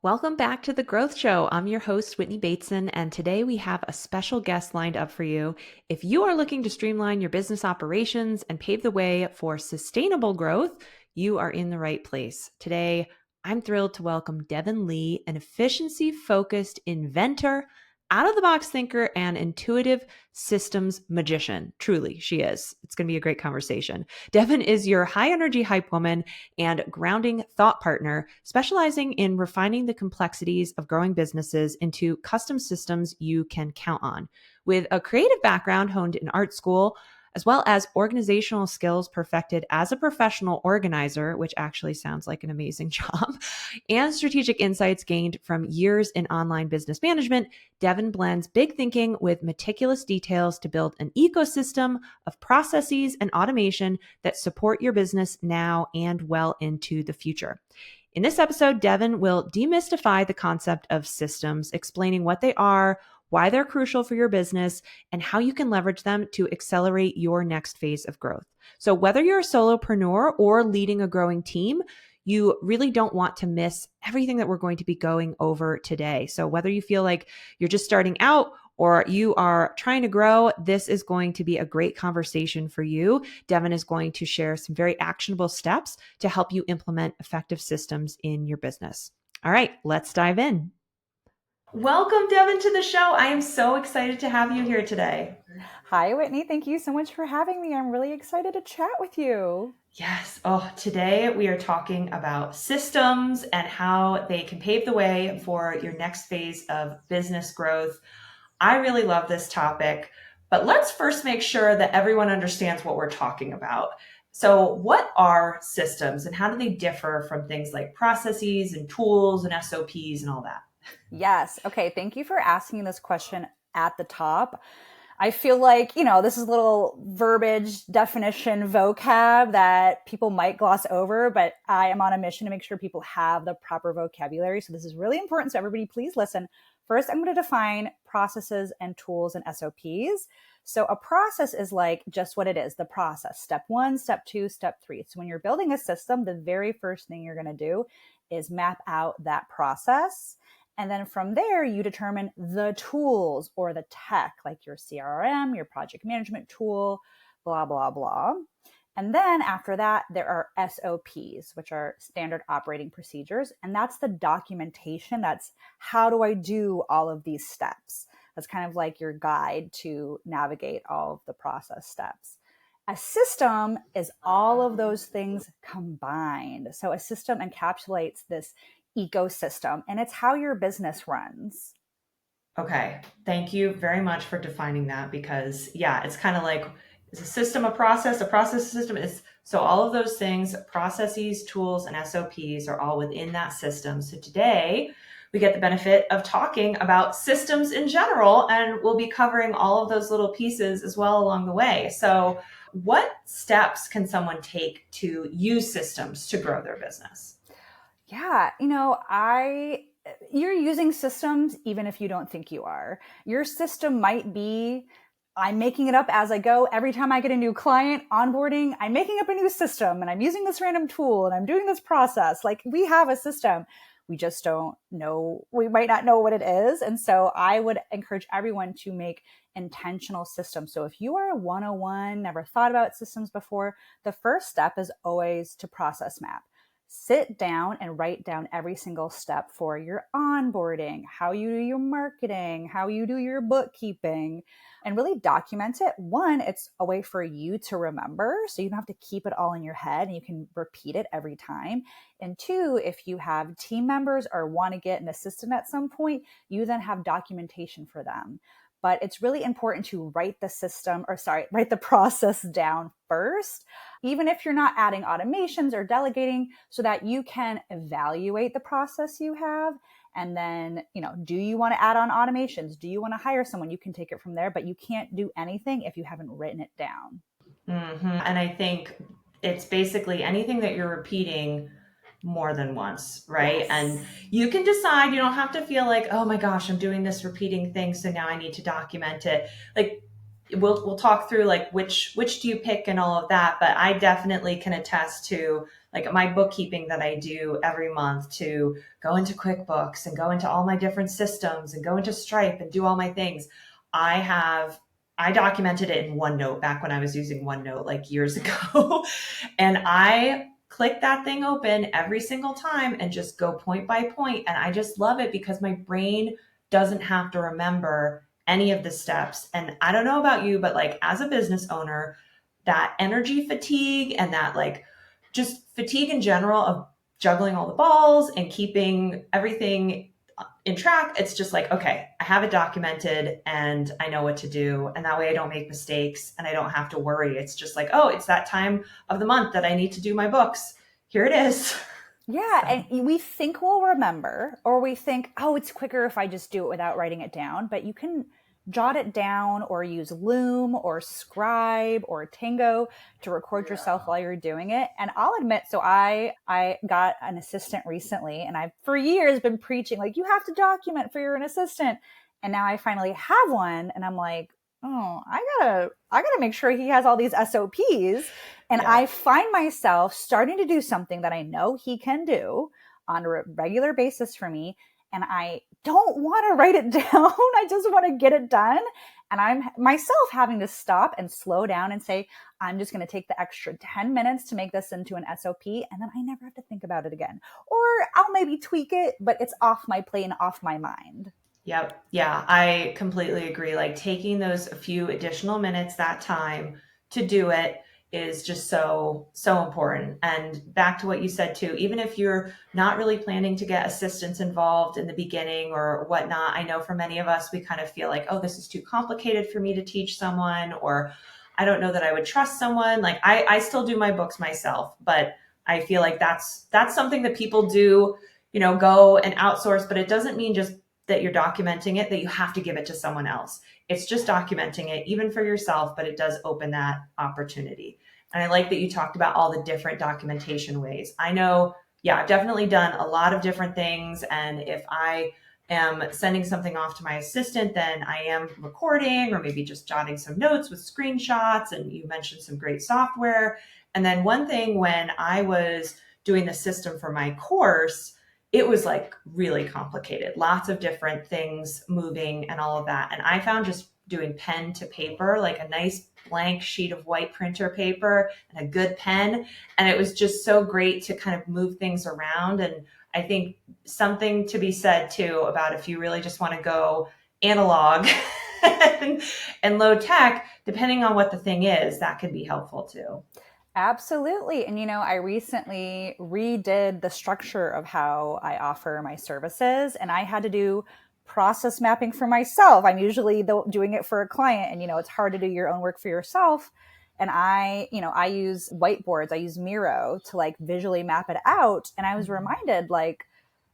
Welcome back to the Growth Show. I'm your host, Whitney Bateson, and today we have a special guest lined up for you. If you are looking to streamline your business operations and pave the way for sustainable growth, you are in the right place. Today, I'm thrilled to welcome Devin Lee, an efficiency-focused inventor, out-of-the-box thinker, and intuitive systems magician. Truly, she is. It's going to be a great conversation. Devin is your high-energy hype woman and grounding thought partner, specializing in refining the complexities of growing businesses into custom systems you can count on. With a creative background honed in art school, as well as organizational skills perfected as a professional organizer, which actually sounds like an amazing job, and strategic insights gained from years in online business management, Devin blends big thinking with meticulous details to build an ecosystem of processes and automation that support your business now and well into the future. In this episode, Devin will demystify the concept of systems, explaining what they are, why they're crucial for your business, and how you can leverage them to accelerate your next phase of growth. So whether you're a solopreneur or leading a growing team, you really don't want to miss everything that we're going to be going over today. So whether you feel like you're just starting out or you are trying to grow, this is going to be a great conversation for you. Devin is going to share some very actionable steps to help you implement effective systems in your business. All right, let's dive in. Welcome, Devin, to the show. I am so excited to have you here today. Hi, Whitney. Thank you so much for having me. I'm really excited to chat with you. Yes. Oh, today we are talking about systems and how they can pave the way for your next phase of business growth. I really love this topic, but let's first make sure that everyone understands what we're talking about. So what are systems and how do they differ from things like processes and tools and SOPs and all that? Yes. Okay. Thank you for asking this question at the top. I feel like, this is a little verbiage, definition, vocab that people might gloss over, but I am on a mission to make sure people have the proper vocabulary. So this is really important. So everybody, please listen. First, I'm going to define processes and tools and SOPs. So a process is like just what it is, the process. Step 1, step 2, step 3. So when you're building a system, the very first thing you're going to do is map out that process. And then from there, you determine the tools or the tech, like your CRM, your project management tool, blah, blah, blah. And then after that, there are SOPs, which are standard operating procedures. And that's the documentation. That's how do I do all of these steps? That's kind of like your guide to navigate all of the process steps. A system is all of those things combined. So a system encapsulates this ecosystem, and it's how your business runs. Okay. Thank you very much for defining that because it's kind of like, is a system a process? A process system is, so all of those things, processes, tools, and SOPs are all within that system. So today we get the benefit of talking about systems in general, and we'll be covering all of those little pieces as well along the way. So what steps can someone take to use systems to grow their business? Yeah, you're using systems even if you don't think you are. Your system might be, I'm making it up as I go. Every time I get a new client onboarding, I'm making up a new system and I'm using this random tool and I'm doing this process. Like we have a system. We just don't know. We might not know what it is. And so I would encourage everyone to make intentional systems. So if you are a 101, never thought about systems before, the first step is always to process map. Sit down and write down every single step for your onboarding, how you do your marketing, how you do your bookkeeping, and really document it. One, it's a way for you to remember, so you don't have to keep it all in your head and you can repeat it every time. And two, if you have team members or want to get an assistant at some point, you then have documentation for them. But it's really important to write the process down first, even if you're not adding automations or delegating, so that you can evaluate the process you have. And then, do you want to add on automations? Do you want to hire someone? You can take it from there, but you can't do anything if you haven't written it down. Mm-hmm. And I think it's basically anything that you're repeating more than once, right? Yes. And you can decide, you don't have to feel like, oh my gosh, I'm doing this repeating thing, so now I need to document it. Like we'll talk through like which do you pick and all of that, but I definitely can attest to like my bookkeeping that I do every month, to go into QuickBooks and go into all my different systems and go into Stripe and do all my things. I documented it in OneNote back when I was using OneNote like years ago. And I click that thing open every single time and just go point by point. And I just love it because my brain doesn't have to remember any of the steps. And I don't know about you, but like as a business owner, that energy fatigue and that like just fatigue in general of juggling all the balls and keeping everything in track, it's just like, okay, I have it documented and I know what to do. And that way I don't make mistakes and I don't have to worry. It's just like, oh, it's that time of the month that I need to do my books. Here it is. Yeah. So. And we think we'll remember, or we think, oh, it's quicker if I just do it without writing it down. But you can jot it down or use Loom or Scribe or Tango to record yourself while you're doing it. And I'll admit, so I got an assistant recently, and I've for years been preaching, like, you have to document for your assistant. And now I finally have one, and I'm like, oh, I gotta make sure he has all these SOPs. And Yeah. I find myself starting to do something that I know he can do on a regular basis for me. And I don't want to write it down. I just want to get it done. And I'm myself having to stop and slow down and say, I'm just going to take the extra 10 minutes to make this into an SOP. And then I never have to think about it again. Or I'll maybe tweak it, but it's off my plate and off my mind. Yep. Yeah, I completely agree. Like taking those a few additional minutes, that time to do it is just so important. And back to what you said too, even if you're not really planning to get assistants involved in the beginning or whatnot, I know for many of us, we kind of feel like, oh, this is too complicated for me to teach someone, or I don't know that I would trust someone. Like I still do my books myself, but I feel like that's something that people do, go and outsource, but it doesn't mean just that you're documenting it, that you have to give it to someone else. It's just documenting it, even for yourself, but it does open that opportunity. And I like that you talked about all the different documentation ways. I know, yeah, I've definitely done a lot of different things. And if I am sending something off to my assistant, then I am recording or maybe just jotting some notes with screenshots. And you mentioned some great software. And then one thing, when I was doing the system for my course, it was like really complicated, lots of different things moving and all of that. And I found just doing pen to paper, like a nice blank sheet of white printer paper and a good pen. And it was just so great to kind of move things around. And I think something to be said too about if you really just want to go analog and low tech, depending on what the thing is, that can be helpful too. Absolutely. And, I recently redid the structure of how I offer my services, and I had to do process mapping for myself. I'm usually doing it for a client, and, it's hard to do your own work for yourself. And I use whiteboards, I use Miro to like visually map it out. And I was reminded, like,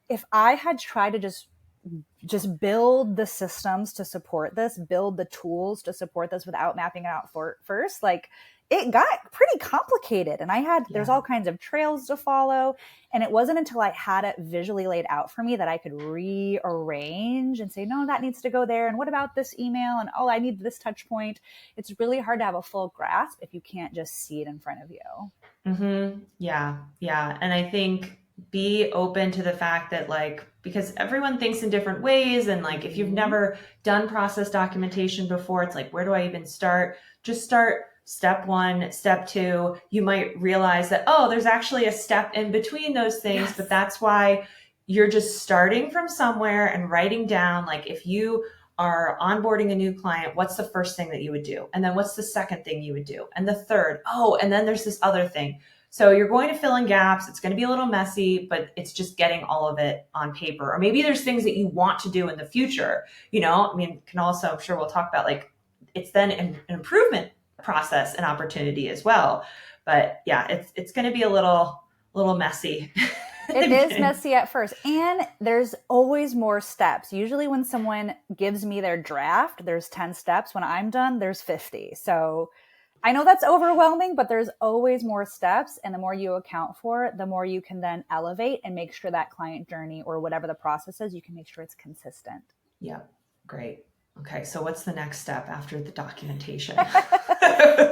if I had tried to just build the systems to support this, build the tools to support this without mapping it out first, like, it got pretty complicated. And there's all kinds of trails to follow. And it wasn't until I had it visually laid out for me that I could rearrange and say, no, that needs to go there. And what about this email? And, oh, I need this touch point. It's really hard to have a full grasp if you can't just see it in front of you. Mm-hmm. Yeah. Yeah. And I think be open to the fact that, like, because everyone thinks in different ways. And like, if you've never done process documentation before, it's like, where do I even start? Just start step one, step two. You might realize that, oh, there's actually a step in between those things, Yes. But that's why you're just starting from somewhere and writing down, like, if you are onboarding a new client, what's the first thing that you would do? And then what's the second thing you would do? And the third, oh, and then there's this other thing. So you're going to fill in gaps. It's going to be a little messy, but it's just getting all of it on paper. Or maybe there's things that you want to do in the future. Can also, I'm sure we'll talk about, like, it's then an improvement process and opportunity as well. But yeah, it's going to be a little messy. It is messy at first. And there's always more steps. Usually when someone gives me their draft, there's 10 steps. When I'm done, there's 50. So I know that's overwhelming, but there's always more steps. And the more you account for it, the more you can then elevate and make sure that client journey or whatever the process is, you can make sure it's consistent. Yeah, great. Okay, so what's the next step after the documentation?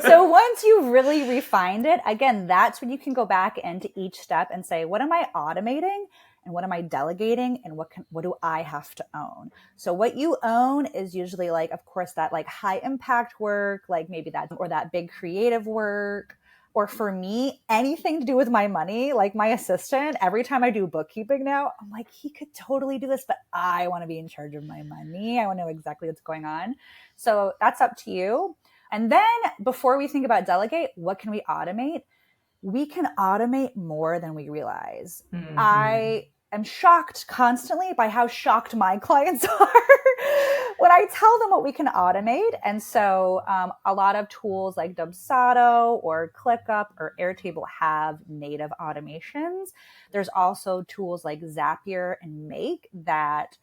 So once you've really refined it, again, that's when you can go back into each step and say, what am I automating? And what am I delegating? And what do I have to own? So what you own is usually like, of course, that like high impact work, like maybe that, or that big creative work. Or for me, anything to do with my money, like my assistant, every time I do bookkeeping now, I'm like, he could totally do this, but I want to be in charge of my money. I want to know exactly what's going on. So that's up to you. And then before we think about delegate, what can we automate? We can automate more than we realize. Mm-hmm. I am shocked constantly by how shocked my clients are when I tell them what we can automate. And so a lot of tools like Dubsado or ClickUp or Airtable have native automations. There's also tools like Zapier and Make that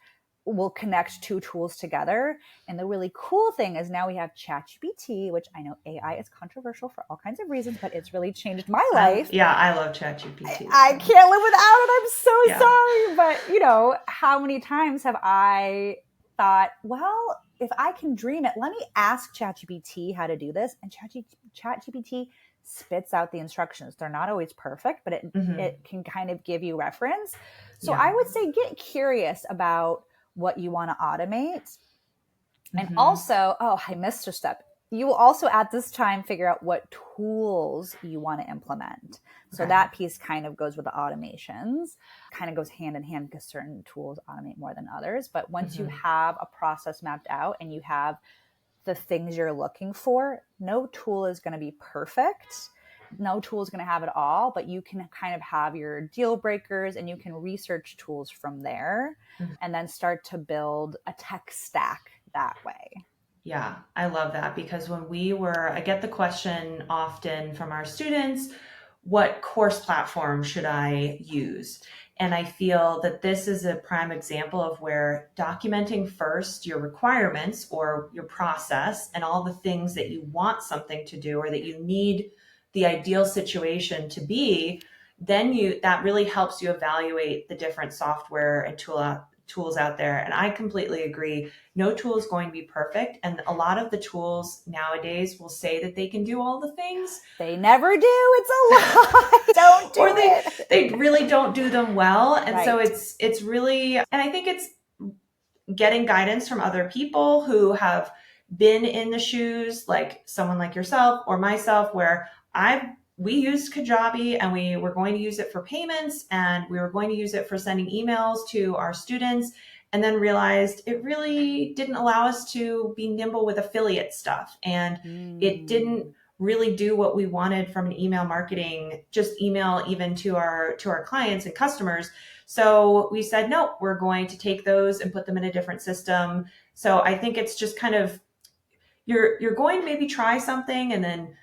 will connect two tools together. And the really cool thing is now we have ChatGPT, which I know AI is controversial for all kinds of reasons, but it's really changed my life. I love ChatGPT. I can't live without it. I'm so sorry. But how many times have I thought, well, if I can dream it, let me ask ChatGPT how to do this. And ChatGPT spits out the instructions. They're not always perfect, but it can kind of give you reference. So I would say get curious about what you want to automate. And also, I missed a step. You will also at this time figure out what tools you want to implement. So that piece kind of goes with the automations, kind of goes hand in hand because certain tools automate more than others. But once you have a process mapped out and you have the things you're looking for, no tool is going to be perfect. No tool is going to have it all, but you can kind of have your deal breakers and you can research tools from there and then start to build a tech stack that way. Yeah, I love that because I get the question often from our students, what course platform should I use? And I feel that this is a prime example of where documenting first your requirements or your process and all the things that you want something to do or that you need the ideal situation to be, then that really helps you evaluate the different software and tools out there. And I completely agree. No tool is going to be perfect. And a lot of the tools nowadays will say that they can do all the things. They never do. It's a lie. Don't do it. They really don't do them well. And so it's really, and I think it's getting guidance from other people who have been in the shoes, like someone like yourself or myself, where we used Kajabi and we were going to use it for payments and we were going to use it for sending emails to our students, and then realized it really didn't allow us to be nimble with affiliate stuff. And it didn't really do what we wanted from an email marketing, just email even to our clients and customers. So we said, no, we're going to take those and put them in a different system. So I think it's just kind of, you're going to maybe try something and then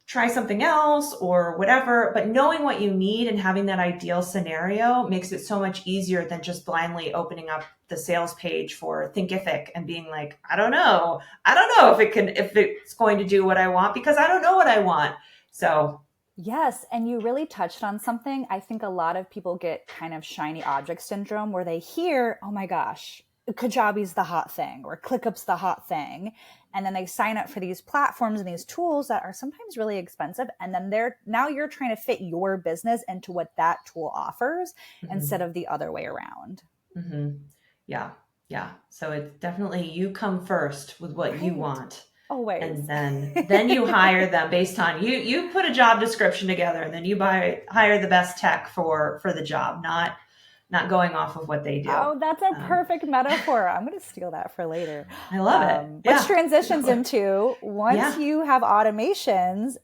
try something else or whatever, but knowing what you need and having that ideal scenario makes it so much easier than just blindly opening up the sales page for Thinkific and being like, I don't know if it's going to do what I want because I don't know what I want. So yes. And you really touched on something. I think a lot of people get kind of shiny object syndrome where they hear, oh my gosh, Kajabi's the hot thing or ClickUp's the hot thing. And then they sign up for these platforms and these tools that are sometimes really expensive. And then now you're trying to fit your business into what that tool offers instead of the other way around. Yeah. So it's definitely you come first with what you want. Always. And then you hire them based on you put a job description together and then you hire the best tech for the job, not going off of what they do. Oh, that's a perfect metaphor. I'm going to steal that for later. I love it. Which transitions into once you have automations,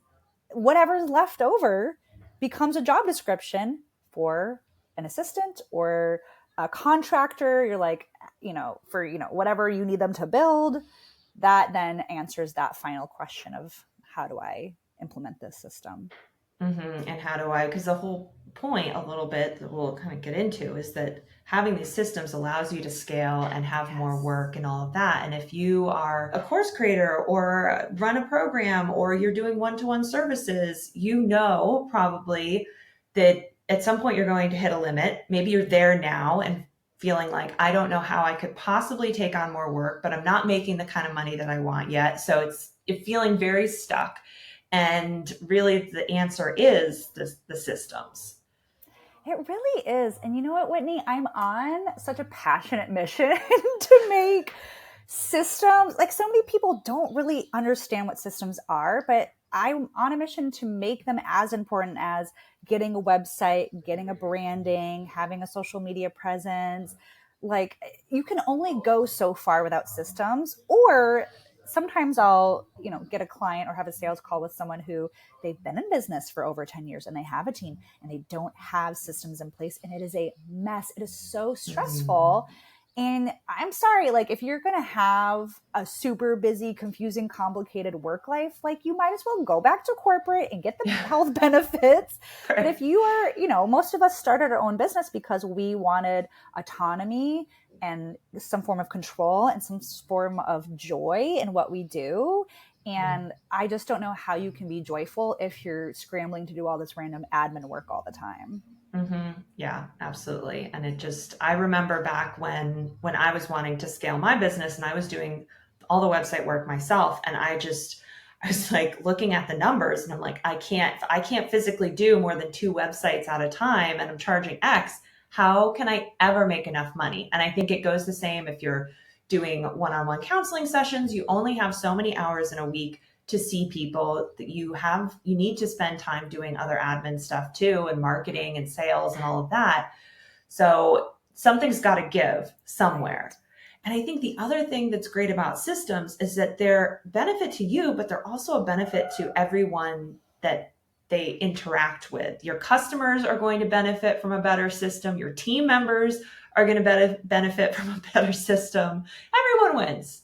whatever's left over becomes a job description for an assistant or a contractor. You're like, for, whatever you need them to build, that then answers that final question of how do I implement this system? And how do I, because the whole point a little bit that we'll kind of get into is that having these systems allows you to scale and have more work and all of that. And if you are a course creator or run a program or you're doing one-to-one services, probably that at some point you're going to hit a limit. Maybe you're there now and feeling like I don't know how I could possibly take on more work, but I'm not making the kind of money that I want yet. So it's feeling very stuck. And really the answer is the systems. It really is. And you know what, Whitney? I'm on such a passionate mission to make systems, like so many people don't really understand what systems are, but I'm on a mission to make them as important as getting a website, getting a branding, having a social media presence. Like you can only go so far without systems, or sometimes I'll, get a client or have a sales call with someone who they've been in business for over 10 years and they have a team and they don't have systems in place. And it is a mess. It is so stressful. And I'm sorry, like if you're going to have a super busy, confusing, complicated work life, like you might as well go back to corporate and get the health benefits. Right. But if you are, most of us started our own business because we wanted autonomy and some form of control and some form of joy in what we do. And I just don't know how you can be joyful if you're scrambling to do all this random admin work all the time. Mm-hmm. Yeah, absolutely. And I remember back when I was wanting to scale my business and I was doing all the website work myself. And I was like looking at the numbers and I'm like, I can't physically do more than 2 websites at a time and I'm charging X. How can I ever make enough money? And I think it goes the same if you're doing one-on-one counseling sessions. You only have so many hours in a week to see people. That you need to spend time doing other admin stuff too, and marketing and sales and all of that. So something's got to give somewhere. And I think the other thing that's great about systems is that they're benefit to you, but they're also a benefit to everyone that they interact with. Your customers are going to benefit from a better system. Your team members are going to benefit from a better system. Everyone wins.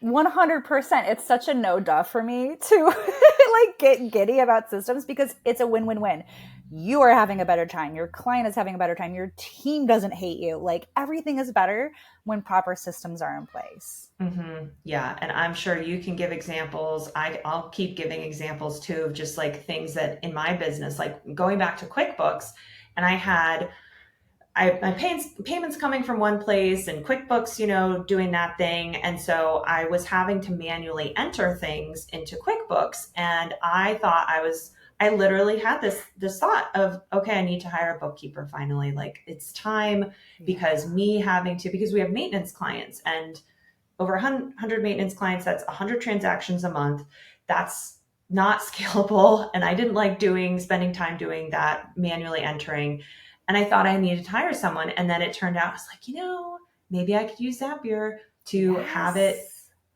100%. It's such a no-duh for me to like get giddy about systems because it's a win-win-win. You are having a better time. Your client is having a better time. Your team doesn't hate you. Like everything is better when proper systems are in place. Mm-hmm. Yeah. And I'm sure you can give examples. I'll keep giving examples too of just like things that in my business, like going back to QuickBooks, and my payments coming from one place and QuickBooks, doing that thing. And so I was having to manually enter things into QuickBooks. And I thought I literally had this thought of, okay, I need to hire a bookkeeper finally. Like it's time because we have maintenance clients and over 100 maintenance clients, that's 100 transactions a month. That's not scalable. And I didn't like spending time doing that, manually entering. And I thought I needed to hire someone. And then it turned out, I was like, maybe I could use Zapier to have it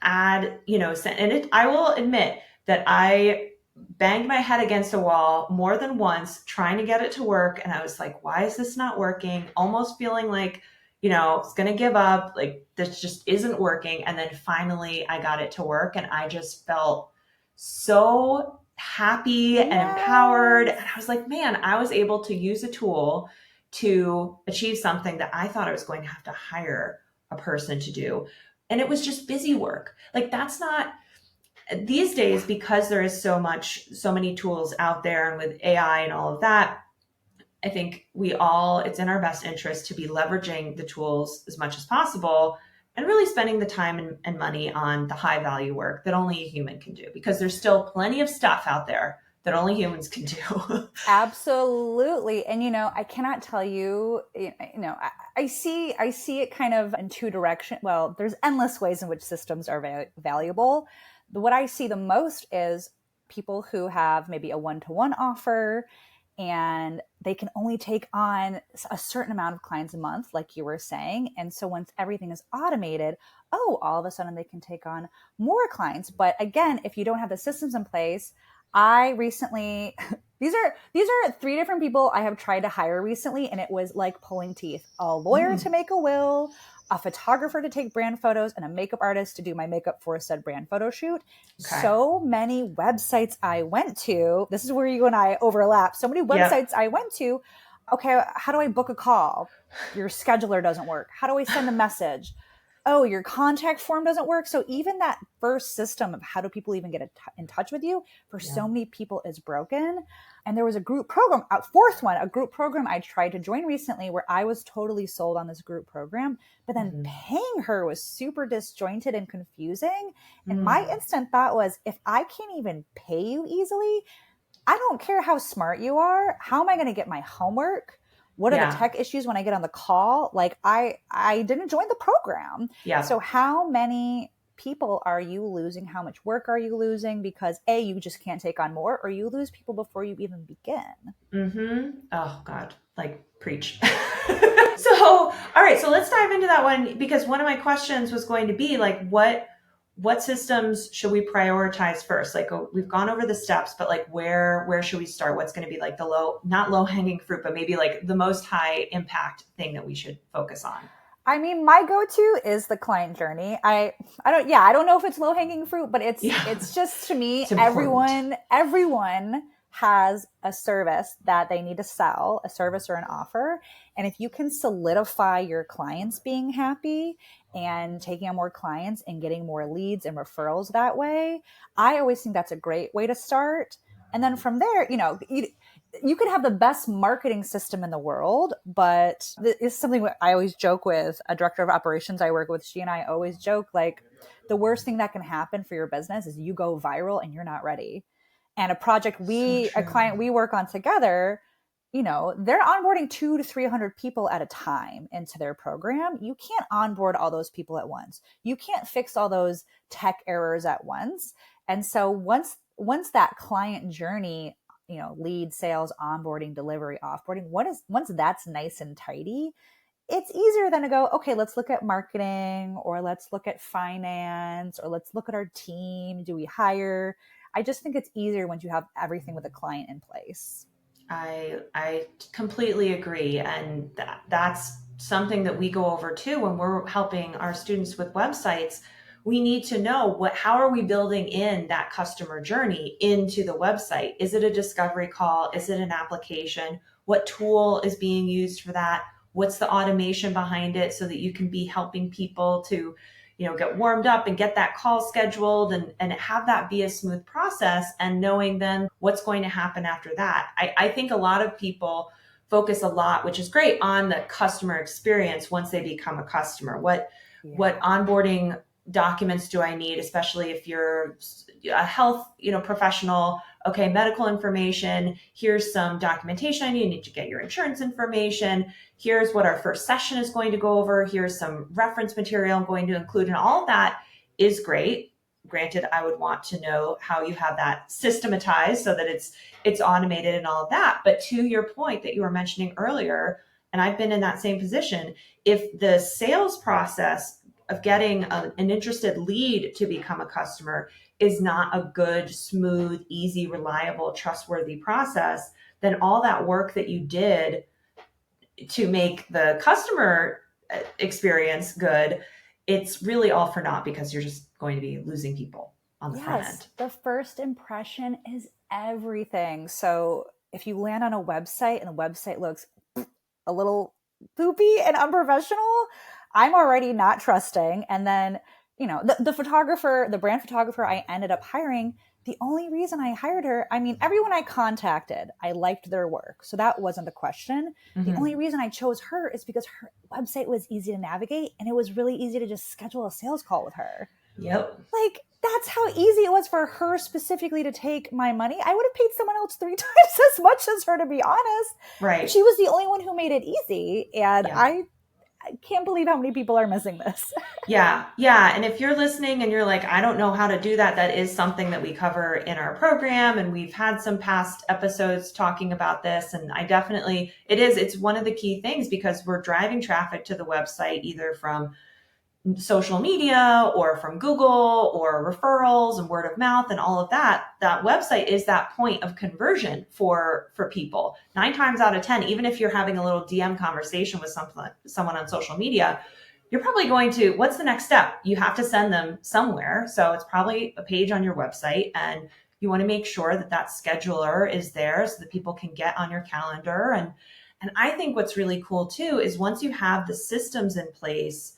add, I will admit that I banged my head against a wall more than once trying to get it to work. And I was like, why is this not working? Almost feeling like, it's going to give up. Like this just isn't working. And then finally I got it to work and I just felt so happy and empowered. And I was like, man, I was able to use a tool to achieve something that I thought I was going to have to hire a person to do. And it was just busy work. Like that's not these days, because there is so many tools out there and with AI and all of that, I think it's in our best interest to be leveraging the tools as much as possible and really spending the time and money on the high value work that only a human can do, because there's still plenty of stuff out there that only humans can do. Absolutely. And, I cannot tell you, I see it kind of in 2 directions. Well, there's endless ways in which systems are valuable. What I see the most is people who have maybe a one-to-one offer and they can only take on a certain amount of clients a month, like you were saying. And so once everything is automated, all of a sudden they can take on more clients. But again, if you don't have the systems in place, I recently, these are 3 different people I have tried to hire recently, and it was like pulling teeth. A lawyer to make a will, a photographer to take brand photos, and a makeup artist to do my makeup for said brand photo shoot. Okay. So many websites I went to, this is where you and I overlap. So many websites I went to. Okay, how do I book a call? Your scheduler doesn't work. How do I send a message? oh, your contact form doesn't work. So even that first system of how do people even get in touch with you for Yeah. so many people is broken. And there was a group program, a fourth one, a group program I tried to join recently where I was totally sold on this group program, but then paying her was super disjointed and confusing. And my instant thought was, if I can't even pay you easily, I don't care how smart you are. How am I going to get my homework? What are the Yeah. tech issues when I get on the call? Like I didn't join the program. Yeah. So how many people are you losing? How much work are you losing? Because A, you just can't take on more, or you lose people before you even begin. Oh God, like preach. So, all right, so let's dive into that one, because one of my questions was going to be like, what systems should we prioritize first? Like, we've gone over the steps, but like where should we start? What's going to be like the not low hanging fruit, but maybe like the most high impact thing that we should focus on? I mean, my go-to is the client journey. I don't know if it's low-hanging fruit, but it's just, to me, It's important. everyone has a service that they need to sell, a service or an offer. And if you can solidify your clients being happy and taking on more clients and getting more leads and referrals that way, I always think that's a great way to start. And then from there, you could have the best marketing system in the world, but it's something I always joke with a director of operations I work with. She and I always joke, like, the worst thing that can happen for your business is you go viral and you're not ready. And a client we work on together, they're onboarding 200 to 300 people at a time into their program. You can't onboard all those people at once. You can't fix all those tech errors at once. And so once that client journey, lead, sales, onboarding, delivery, offboarding, once that's nice and tidy, it's easier than to go, okay, let's look at marketing, or let's look at finance, or let's look at our team. Do we hire? I just think it's easier once you have everything with a client in place. I completely agree. And that's something that we go over too when we're helping our students with websites. We need to know how are we building in that customer journey into the website? Is it a discovery call? Is it an application? What tool is being used for that? What's the automation behind it so that you can be helping people to, get warmed up and get that call scheduled and have that be a smooth process, and knowing then what's going to happen after that. I think a lot of people focus a lot, which is great, on the customer experience once they become a customer. What onboarding documents do I need, especially if you're a health, professional? Okay, medical information. Here's some documentation I need. You need to get your insurance information. Here's what our first session is going to go over. Here's some reference material I'm going to include. And all of that is great. Granted, I would want to know how you have that systematized so that it's automated and all of that. But to your point that you were mentioning earlier, and I've been in that same position, if the sales process of getting an interested lead to become a customer is not a good, smooth, easy, reliable, trustworthy process, then all that work that you did to make the customer experience good, it's really all for naught, because you're just going to be losing people on the front end. The first impression is everything. So if you land on a website and the website looks a little poopy and unprofessional, I'm already not trusting. And then, the photographer, the brand photographer I ended up hiring, the only reason I hired her, I mean, everyone I contacted, I liked their work. So that wasn't the question. The only reason I chose her is because her website was easy to navigate, and it was really easy to just schedule a sales call with her. Yep. Like, that's how easy it was for her specifically to take my money. I would have paid someone else 3 times as much as her, to be honest. Right. But she was the only one who made it easy. And I can't believe how many people are missing this. Yeah. And if you're listening and you're like, I don't know how to do that, that is something that we cover in our program. And we've had some past episodes talking about this. And it's one of the key things, because we're driving traffic to the website either from social media or from Google or referrals and word of mouth and all of that. That website is that point of conversion for people. 9 times out of 10, even if you're having a little DM conversation with someone on social media, you're probably going to, what's the next step? You have to send them somewhere. So it's probably a page on your website, and you want to make sure that scheduler is there so that people can get on your calendar. And I think what's really cool too is once you have the systems in place,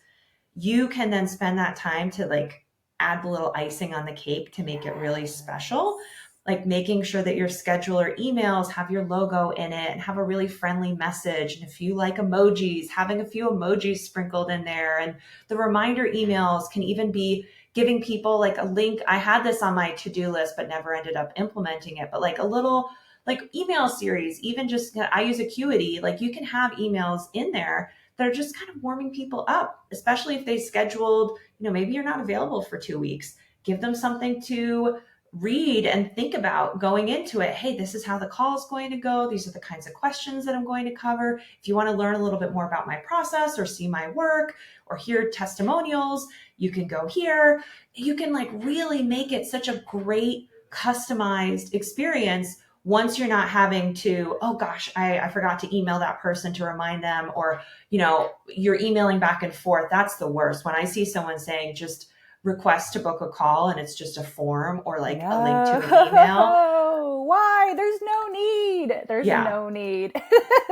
you can then spend that time to like add the little icing on the cake to make it really special. Like making sure that your scheduler emails have your logo in it and have a really friendly message. And if you like emojis, having a few emojis sprinkled in there. And the reminder emails can even be giving people like a link. I had this on my to-do list, but never ended up implementing it. But like a little like email series, even just I use Acuity, like you can have emails in there that are just kind of warming people up, especially if they scheduled, maybe you're not available for 2 weeks. Give them something to read and think about going into it. Hey, this is how the call is going to go. These are the kinds of questions that I'm going to cover. If you want to learn a little bit more about my process or see my work or hear testimonials, you can go here. You can like really make it such a great customized experience once you're not having to, oh gosh, I forgot to email that person to remind them, or, you're emailing back and forth. That's the worst. When I see someone saying just request to book a call and it's just a form or like a link to an email. Why? There's no need. There's no need.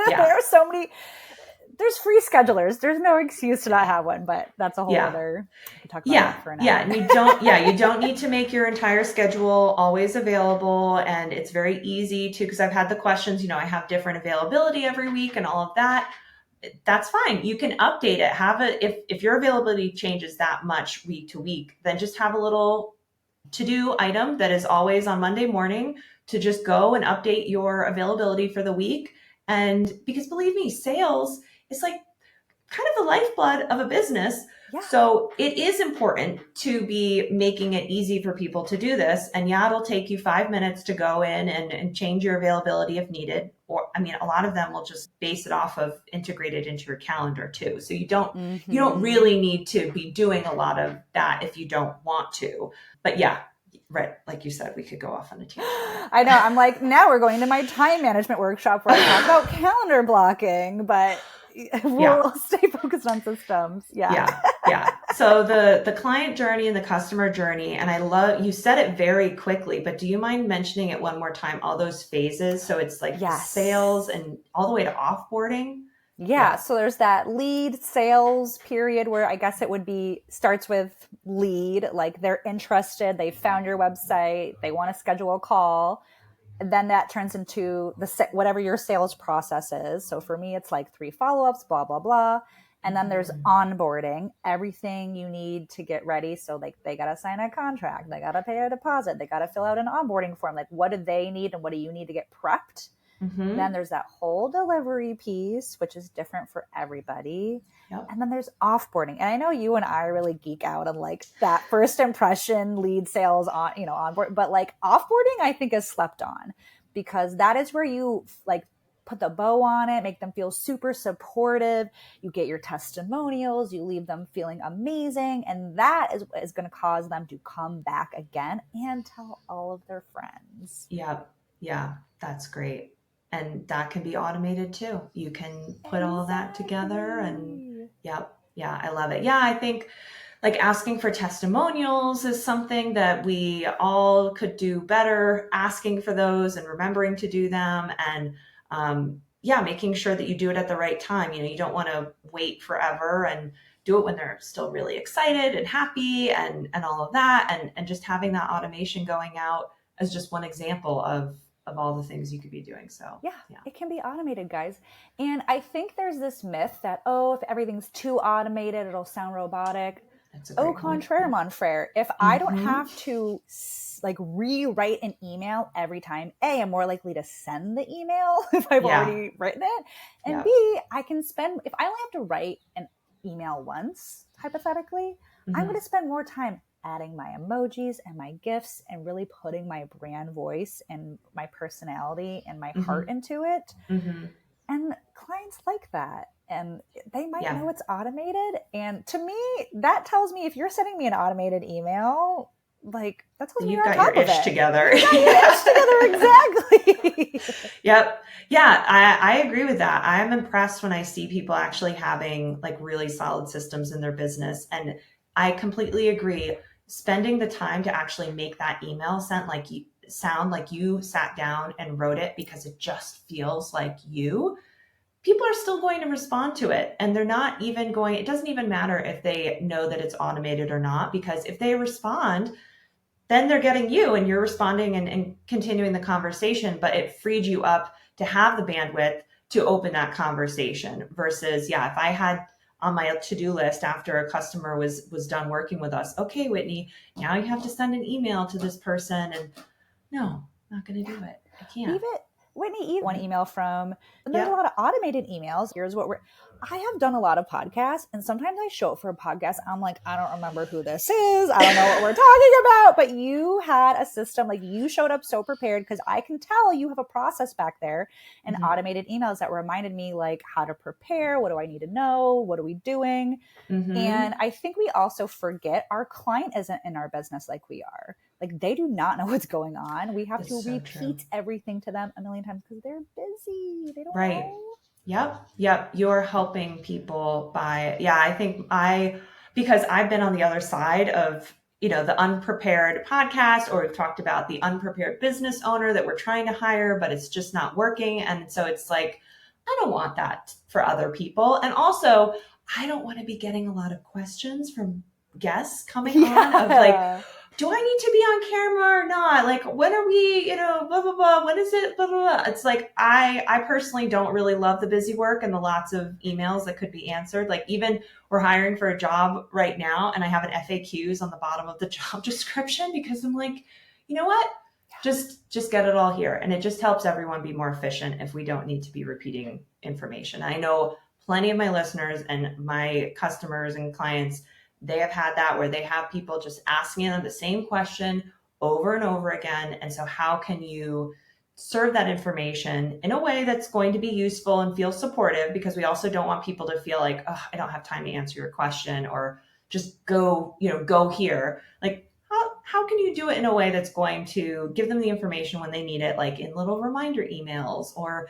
Yeah. There are so many. There's free schedulers. There's no excuse to not have one, but that's a whole other. We can talk about that for an hour. And you don't need to make your entire schedule always available. And it's very easy to, because I've had the questions, I have different availability every week and all of that. That's fine. You can update it. Have it if your availability changes that much week to week, then just have a little to-do item that is always on Monday morning to just go and update your availability for the week. And because believe me, sales is like kind of the lifeblood of a business. Yeah. So it is important to be making it easy for people to do this. And it'll take you 5 minutes to go in and change your availability if needed. Or, a lot of them will just base it off of integrated into your calendar too. So you don't really need to be doing a lot of that if you don't want to. But yeah, right. Like you said, we could go off on a tangent. I know. I'm like, now we're going to my time management workshop where I talk about calendar blocking, but we'll stay focused on systems. Yeah. So the client journey and the customer journey, and I love, you said it very quickly, but do you mind mentioning it one more time, all those phases? So it's like sales and all the way to offboarding. Yeah. So there's that lead sales period where I guess it would be starts with lead, like they're interested, they found your website, they want to schedule a call. And then that turns into whatever your sales process is. So for me, it's like 3 follow-ups, blah, blah, blah. And then there's onboarding, everything you need to get ready. So like they got to sign a contract, they got to pay a deposit, they got to fill out an onboarding form. Like what do they need and what do you need to get prepped? Mm-hmm. Then there's that whole delivery piece, which is different for everybody. Yep. And then there's offboarding. And I know you and I really geek out on like that first impression lead sales on, onboard, but like offboarding, I think is slept on because that is where you like put the bow on it, make them feel super supportive. You get your testimonials, you leave them feeling amazing. And that is going to cause them to come back again and tell all of their friends. Yeah, that's great. And that can be automated too. You can put all of that together and I love it. Yeah, I think like asking for testimonials is something that we all could do better, asking for those and remembering to do them. And making sure that you do it at the right time. You don't want to wait forever and do it when they're still really excited and happy and all of that. And just having that automation going out as just one example of all the things you could be doing. So it can be automated, guys. And I think there's this myth that, if everything's too automated, it'll sound robotic. Au contraire, mon frere. If I don't have to like rewrite an email every time, A, I'm more likely to send the email if I've already written it. And B, I can spend, if I only have to write an email once, hypothetically, I'm going to spend more time adding my emojis and my GIFs and really putting my brand voice and my personality and my heart into it. And clients like that. And they might know it's automated. And to me, that tells me if you're sending me an automated email, like that tells me you've got your ish together. You got your ish together, exactly. Yep. Yeah, I agree with that. I'm impressed when I see people actually having like really solid systems in their business. And I completely agree. Spending the time to actually make that email sound like you sat down and wrote it because it just feels like you. people are still going to respond to it, and they're not even going, it doesn't even matter if they know that it's automated or not, because if they respond, then they're getting you and you're responding and continuing the conversation, but it freed you up to have the bandwidth to open that conversation versus, yeah, if I had on my to-do list after a customer was done working with us, okay, Whitney, now you have to send an email to this person, and no, not going to do it. I can't. Even Whitney, one email from, and there's Yeah. a lot of automated emails. Here's what I have done a lot of podcasts, and sometimes I show up for a podcast. I'm like, I don't remember who this is. I don't know what we're talking about. But you had a system, like you showed up so prepared, because I can tell you have a process back there and automated emails that reminded me like how to prepare. What do I need to know? What are we doing? And I think we also forget our client isn't in our business like we are. Like they do not know what's going on. We have to repeat everything to them a million times because they're busy. They don't know. Yep. You're helping people by, I think because I've been on the other side of, the unprepared podcast, or we've talked about the unprepared business owner that we're trying to hire, but it's just not working. And so it's like, I don't want that for other people. And also, I don't want to be getting a lot of questions from guests coming on of like, do I need to be on camera or not? Like, when are we, blah, blah, blah. When is it? Blah, blah, blah. It's like, I personally don't really love the busy work and the lots of emails that could be answered. Like, even we're hiring for a job right now, and I have an FAQs on the bottom of the job description because I'm like, you know what? Just get it all here. And it just helps everyone be more efficient if we don't need to be repeating information. I know plenty of my listeners and my customers and clients, they have had that where they have people just asking them the same question over and over again. And so how can you serve that information in a way that's going to be useful and feel supportive? Because we also don't want people to feel like, oh, I don't have time to answer your question, or just go here. Like, how can you do it in a way that's going to give them the information when they need it, like in little reminder emails, or,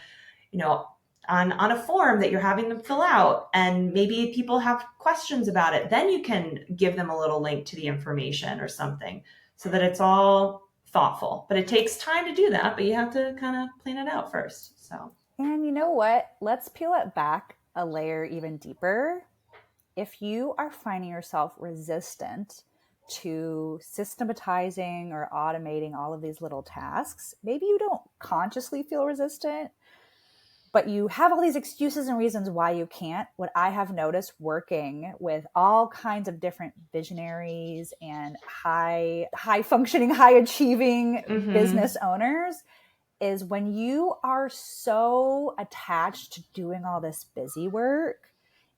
on a form that you're having them fill out, and maybe people have questions about it, then you can give them a little link to the information or something, so that it's all thoughtful. But it takes time to do that, but you have to kind of plan it out first. So, and you know what? Let's peel it back a layer even deeper. If you are finding yourself resistant to systematizing or automating all of these little tasks, maybe you don't consciously feel resistant, but you have all these excuses and reasons why you can't. What I have noticed working with all kinds of different visionaries and high functioning, high achieving business owners is when you are so attached to doing all this busy work,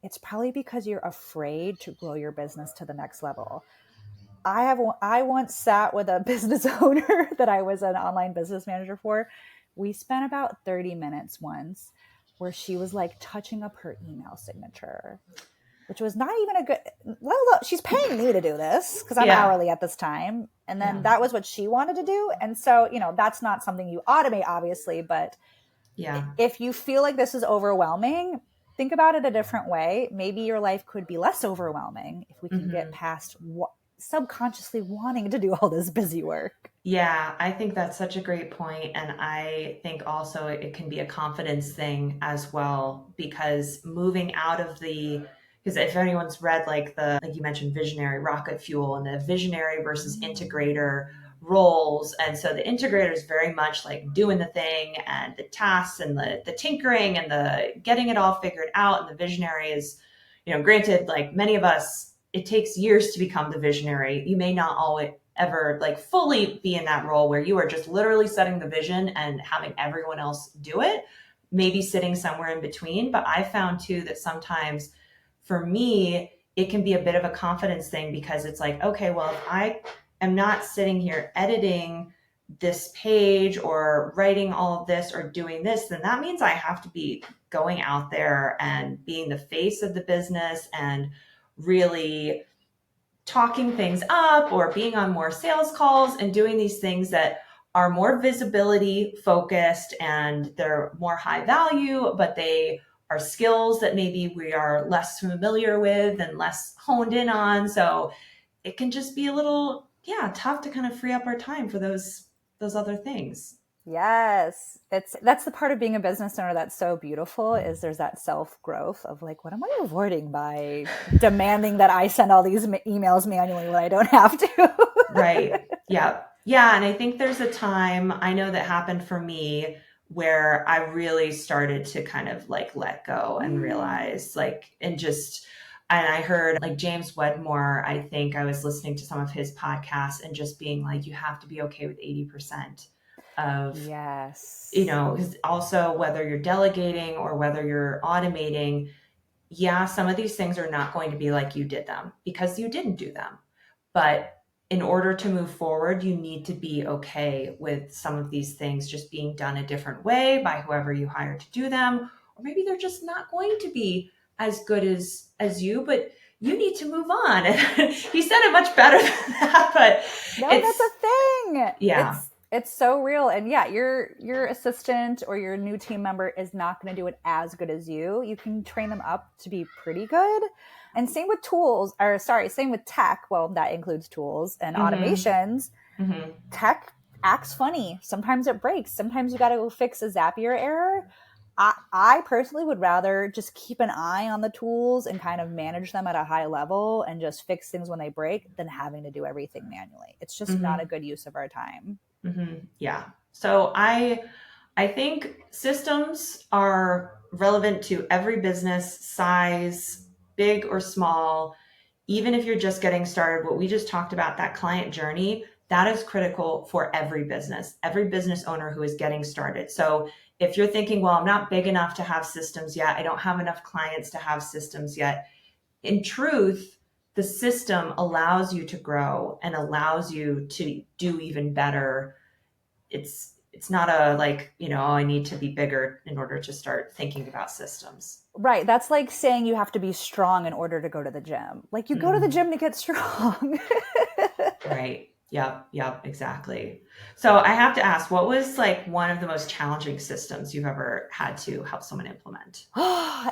it's probably because you're afraid to grow your business to the next level. I once sat with a business owner that I was an online business manager for. We spent about 30 minutes once where she was like touching up her email signature, which was not even a good, well, look, she's paying me to do this because I'm hourly at this time. And then that was what she wanted to do. And so, that's not something you automate, obviously, but if you feel like this is overwhelming, think about it a different way. Maybe your life could be less overwhelming if we can get past subconsciously wanting to do all this busy work. Yeah, I think that's such a great point. And I think also it can be a confidence thing as well, because moving out of because if anyone's read like you mentioned, visionary, rocket fuel, and the visionary versus integrator roles. And so the integrator is very much like doing the thing and the tasks and the tinkering and the getting it all figured out. And the visionary is, granted, like many of us, it takes years to become the visionary. You may not always ever like fully be in that role where you are just literally setting the vision and having everyone else do it, maybe sitting somewhere in between. But I found too that sometimes for me, it can be a bit of a confidence thing, because it's like, okay, well, if I am not sitting here editing this page or writing all of this or doing this, then that means I have to be going out there and being the face of the business and really talking things up, or being on more sales calls and doing these things that are more visibility focused and they're more high value, but they are skills that maybe we are less familiar with and less honed in on. So it can just be a little, tough to kind of free up our time for those other things. Yes. That's the part of being a business owner that's so beautiful is there's that self-growth of like, what am I avoiding by demanding that I send all these emails manually when I don't have to? Right. Yeah. Yeah. And I think there's a time I know that happened for me where I really started to kind of like let go and realize like, and I heard like James Wedmore, I think I was listening to some of his podcasts and just being like, you have to be okay with 80% of, Yes. 'cause also whether you're delegating or whether you're automating, yeah, some of these things are not going to be like you did them because you didn't do them. But in order to move forward, you need to be okay with some of these things just being done a different way by whoever you hire to do them. Or maybe they're just not going to be as good as you, but you need to move on. He said it much better than that, but No, that's it's, a thing. yeah. It's so real. And yeah, your assistant or your new team member is not going to do it as good as you. You can train them up to be pretty good. And same with tools, or sorry, same with tech. Well, that includes tools and Mm-hmm. automations. Mm-hmm. Tech acts funny. Sometimes it breaks. Sometimes you got to go fix a Zapier error. I personally would rather just keep an eye on the tools and kind of manage them at a high level and just fix things when they break than having to do everything manually. It's just not a Mm-hmm. good use of our time. Mm-hmm. Yeah. So I think systems are relevant to every business size, big or small. Even if you're just getting started, what we just talked about, that client journey, that is critical for every business owner who is getting started. So if you're thinking, well, I'm not big enough to have systems yet, I don't have enough clients to have systems yet. In truth, the system allows you to grow and allows you to do even better. It's not a like, I need to be bigger in order to start thinking about systems. Right. That's like saying you have to be strong in order to go to the gym. Like you go to the Mm. gym to get strong. Right. Yep. Yep. Exactly. So I have to ask, what was like one of the most challenging systems you've ever had to help someone implement?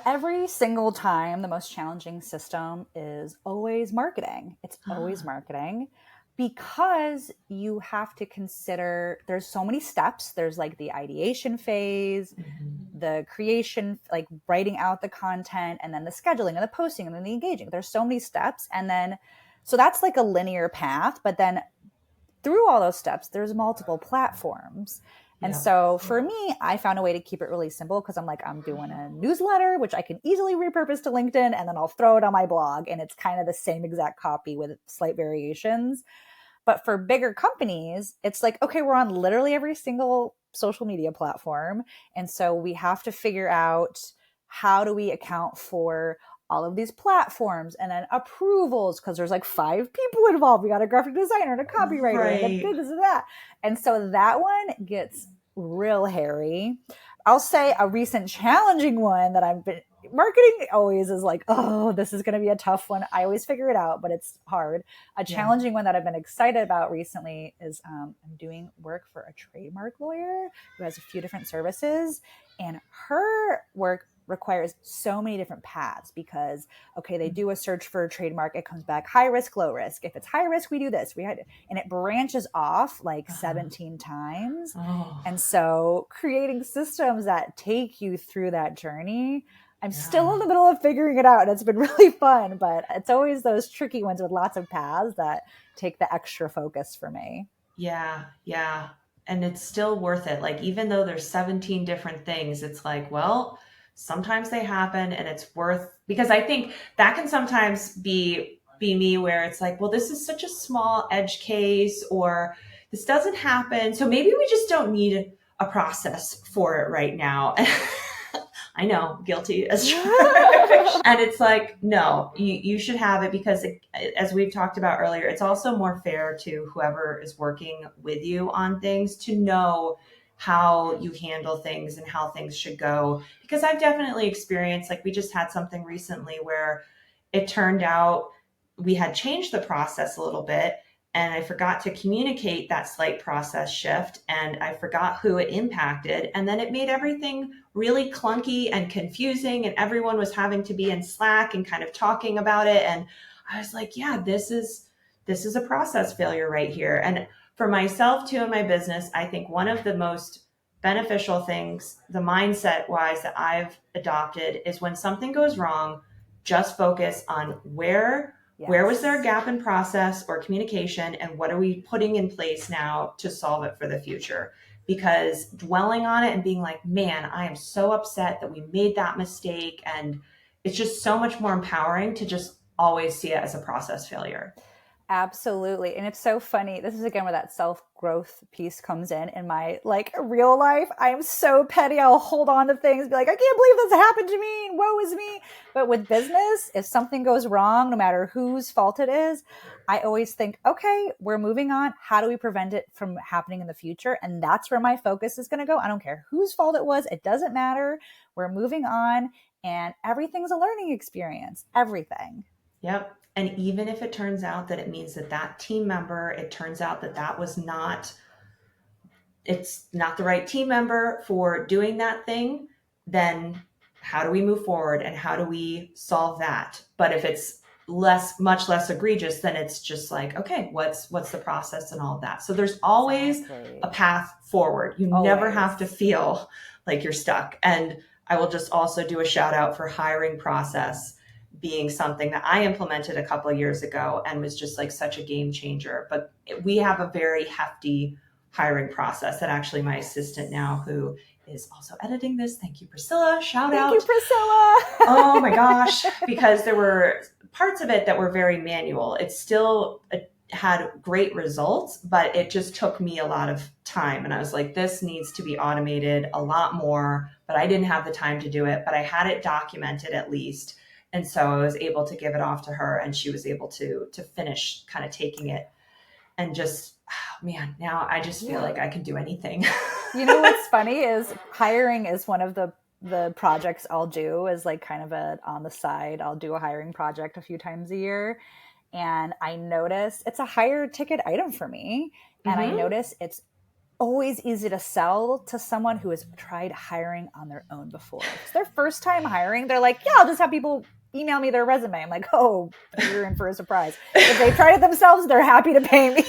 Every single time, the most challenging system is always marketing. It's always marketing because you have to consider there's so many steps. There's like the ideation phase, Mhm. the creation, like writing out the content, and then the scheduling and the posting and then the engaging. There's so many steps. And then, so that's like a linear path. But then through all those steps, there's multiple platforms. And Yep. so for me, I found a way to keep it really simple because I'm like, I'm doing a newsletter, which I can easily repurpose to LinkedIn, and then I'll throw it on my blog. And it's kind of the same exact copy with slight variations. But for bigger companies, it's like, okay, we're on literally every single social media platform. And so we have to figure out how do we account for all of these platforms and then approvals because there's like 5 people involved. We got a graphic designer and a copywriter and a Right. this and that. And so that one gets real hairy. I'll say a recent challenging one that I've been marketing always is like, oh, this is going to be a tough one. I always figure it out, but it's hard. A Yeah. challenging one that I've been excited about recently is I'm doing work for a trademark lawyer who has a few different services, and her work requires so many different paths because okay, they do a search for a trademark, it comes back high risk, low risk. If it's high risk, we do this. And it branches off like Uh-huh. 17 times. Oh, And so creating systems that take you through that journey, I'm still in yeah. the middle of figuring it out and it's been really fun, but it's always those tricky ones with lots of paths that take the extra focus for me. Yeah. Yeah. And it's still worth it. Like, even though there's 17 different things, it's like, well, sometimes they happen and it's worth, because I think that can sometimes be me where it's like, well, this is such a small edge case, or this doesn't happen. So maybe we just don't need a process for it right now. I know, guilty as charged. And it's like, no, you should have it because, as we've talked about earlier, it's also more fair to whoever is working with you on things to know how you handle things and how things should go. Because I've definitely experienced, like, we just had something recently where it turned out we had changed the process a little bit, and I forgot to communicate that slight process shift, and I forgot who it impacted, and then it made everything really clunky and confusing, and everyone was having to be in Slack and kind of talking about it. And I was like, yeah, this is a process failure right here. And for myself too, in my business, I think one of the most beneficial things, the mindset wise, that I've adopted is when something goes wrong, just focus on where was there a gap in process or communication, and what are we putting in place now to solve it for the future? Because dwelling on it and being like, man, I am so upset that we made that mistake. And it's just so much more empowering to just always see it as a process failure. Absolutely. And it's so funny. This is again where that self-growth piece comes in my like real life. I am so petty. I'll hold on to things, be like, I can't believe this happened to me and woe is me. But with business, if something goes wrong, no matter whose fault it is, I always think, okay, we're moving on. How do we prevent it from happening in the future? And that's where my focus is going to go. I don't care whose fault it was. It doesn't matter. We're moving on, and everything's a learning experience. Everything. Yep. And even if it turns out that it means that that team member, it turns out that that was not, it's not the right team member for doing that thing, then how do we move forward and how do we solve that? But if it's much less egregious, then it's just like, okay, what's the process and all of that. So there's always a path forward. You never have to feel like you're stuck. And I will just also do a shout out for hiring process being something that I implemented a couple of years ago and was just like such a game changer. But we have a very hefty hiring process that actually my assistant now, who is also editing this, thank you, Priscilla, shout out. Thank you, Priscilla. Oh my gosh, because there were parts of it that were very manual. It still had great results, but it just took me a lot of time. And I was like, this needs to be automated a lot more, but I didn't have the time to do it, but I had it documented at least. And so I was able to give it off to her, and she was able to finish kind of taking it. And just, oh man, now I just feel like I can do anything. You know what's funny is hiring is one of the projects I'll do is like kind of on the side. I'll do a hiring project a few times a year. And I notice it's a higher ticket item for me. And I notice it's always easy to sell to someone who has tried hiring on their own before. It's their first time hiring. They're like, yeah, I'll just have people email me their resume. I'm like, oh, you're in for a surprise. If they tried it themselves, they're happy to pay me.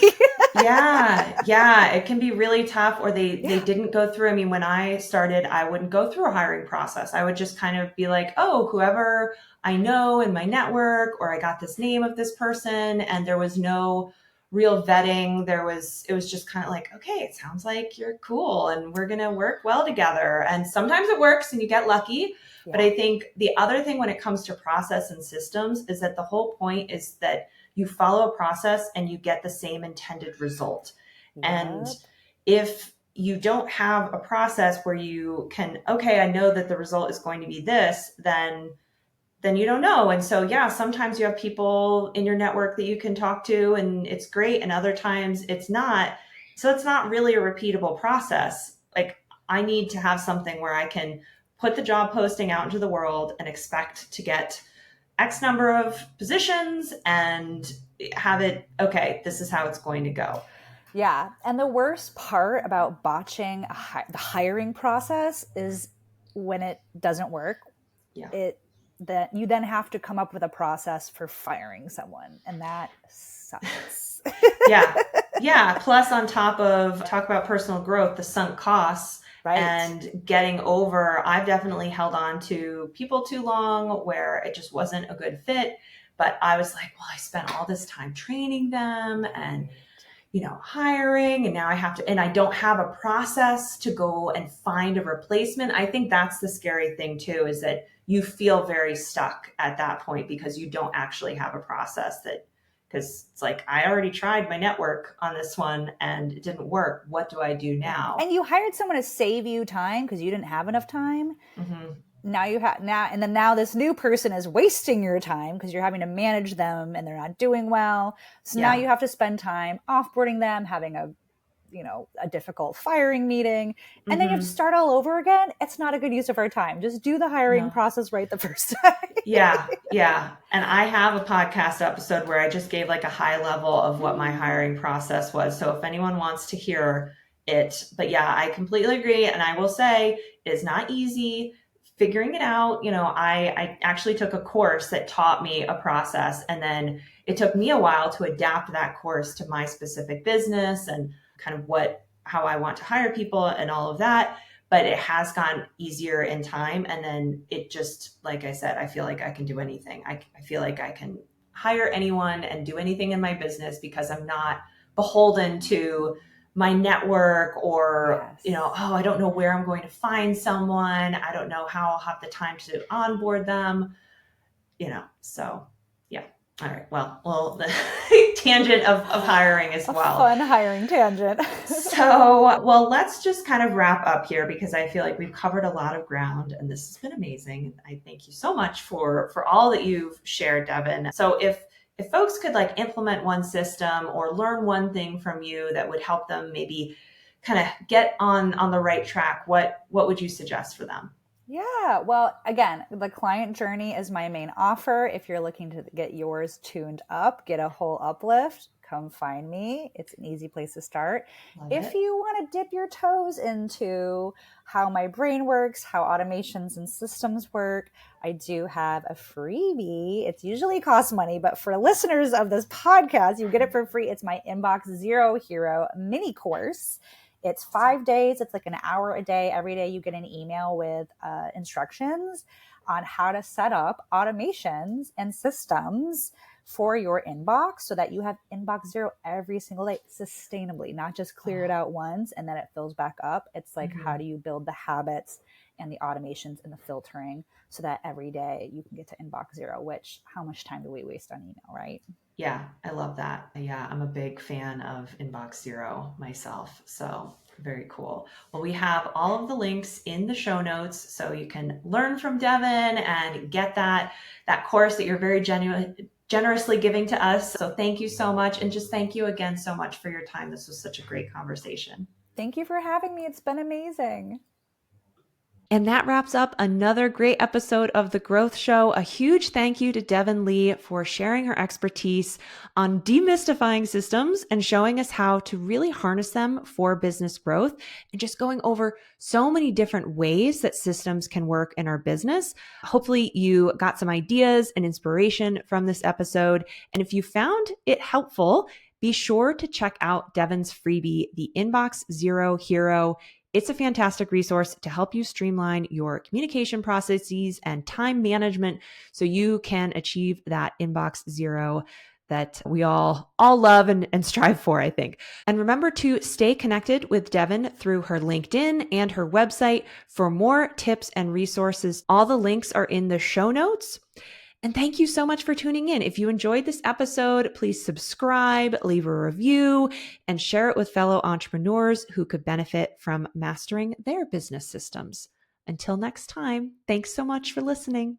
Yeah. It can be really tough, or they didn't go through. I mean, when I started, I wouldn't go through a hiring process. I would just kind of be like, oh, whoever I know in my network, or I got this name of this person, and there was no real vetting. It was just kind of like, okay, it sounds like you're cool and we're going to work well together. And sometimes it works and you get lucky. Yeah. But I think the other thing when it comes to process and systems is that the whole point is that you follow a process and you get the same intended result. Yep. And if you don't have a process where you can, okay, I know that the result is going to be this, then you don't know. And so, yeah, sometimes you have people in your network that you can talk to and it's great. And other times it's not. So it's not really a repeatable process. Like, I need to have something where I can put the job posting out into the world and expect to get X number of positions and have it, okay, this is how it's going to go. Yeah. And the worst part about botching the hiring process is when it doesn't work. Yeah. That you then have to come up with a process for firing someone, and that sucks. Yeah. Plus, on top of talk about personal growth, the sunk costs, right, and getting over. I've definitely held on to people too long where it just wasn't a good fit. But I was like, well, I spent all this time training them and hiring, and now I have to, and I don't have a process to go and find a replacement. I think that's the scary thing too, is that you feel very stuck at that point because you don't actually have a process because it's like, I already tried my network on this one and it didn't work. What do I do now? And you hired someone to save you time because you didn't have enough time. Mm-hmm. Now this new person is wasting your time because you're having to manage them and they're not doing well. So now you have to spend time offboarding them, having a difficult firing meeting, and then you have to start all over again. It's not a good use of our time. Just do the hiring process right the first time. Yeah. And I have a podcast episode where I just gave like a high level of what my hiring process was. So if anyone wants to hear it, but yeah, I completely agree. And I will say it is not easy. figuring it out. I actually took a course that taught me a process, and then it took me a while to adapt that course to my specific business and kind of how I want to hire people and all of that. But it has gotten easier in time. And then it just, like I said, I feel like I can do anything. I feel like I can hire anyone and do anything in my business because I'm not beholden to my network or, Yes. I don't know where I'm going to find someone. I don't know how I'll have the time to onboard them, so yeah. All right. Well, the tangent of hiring as well. A fun hiring tangent. So, well, let's just kind of wrap up here because I feel like we've covered a lot of ground and this has been amazing. I thank you so much for all that you've shared, Devin. So if folks could like implement one system or learn one thing from you that would help them maybe kind of get on the right track, what would you suggest for them? Yeah, well, again, the client journey is my main offer. If you're looking to get yours tuned up, get a whole uplift, come find me. It's an easy place to start. If you want to dip your toes into how my brain works, how automations and systems work, I do have a freebie. It's usually costs money, but for listeners of this podcast, you get it for free. It's my Inbox Zero Hero mini course. It's 5 days. It's like an hour a day. Every day you get an email with instructions on how to set up automations and systems for your inbox so that you have inbox zero every single day sustainably, not just clear it out once and then it fills back up. It's like, how do you build the habits and the automations and the filtering so that every day you can get to inbox zero, which how much time do we waste on email, right? Yeah, I love that. Yeah, I'm a big fan of Inbox Zero myself. So very cool. Well, we have all of the links in the show notes so you can learn from Devin and get that course that you're very generously giving to us. So thank you so much. And just thank you again so much for your time. This was such a great conversation. Thank you for having me. It's been amazing. And that wraps up another great episode of The Growth Show. A huge thank you to Devin Lee for sharing her expertise on demystifying systems and showing us how to really harness them for business growth and just going over so many different ways that systems can work in our business. Hopefully you got some ideas and inspiration from this episode. And if you found it helpful, be sure to check out Devin's freebie, the Inbox Zero Hero. It's a fantastic resource to help you streamline your communication processes and time management so you can achieve that inbox zero that we all love and strive for, I think. And remember to stay connected with Devin through her LinkedIn and her website for more tips and resources. All the links are in the show notes. And thank you so much for tuning in. If you enjoyed this episode, please subscribe, leave a review, and share it with fellow entrepreneurs who could benefit from mastering their business systems. Until next time, thanks so much for listening.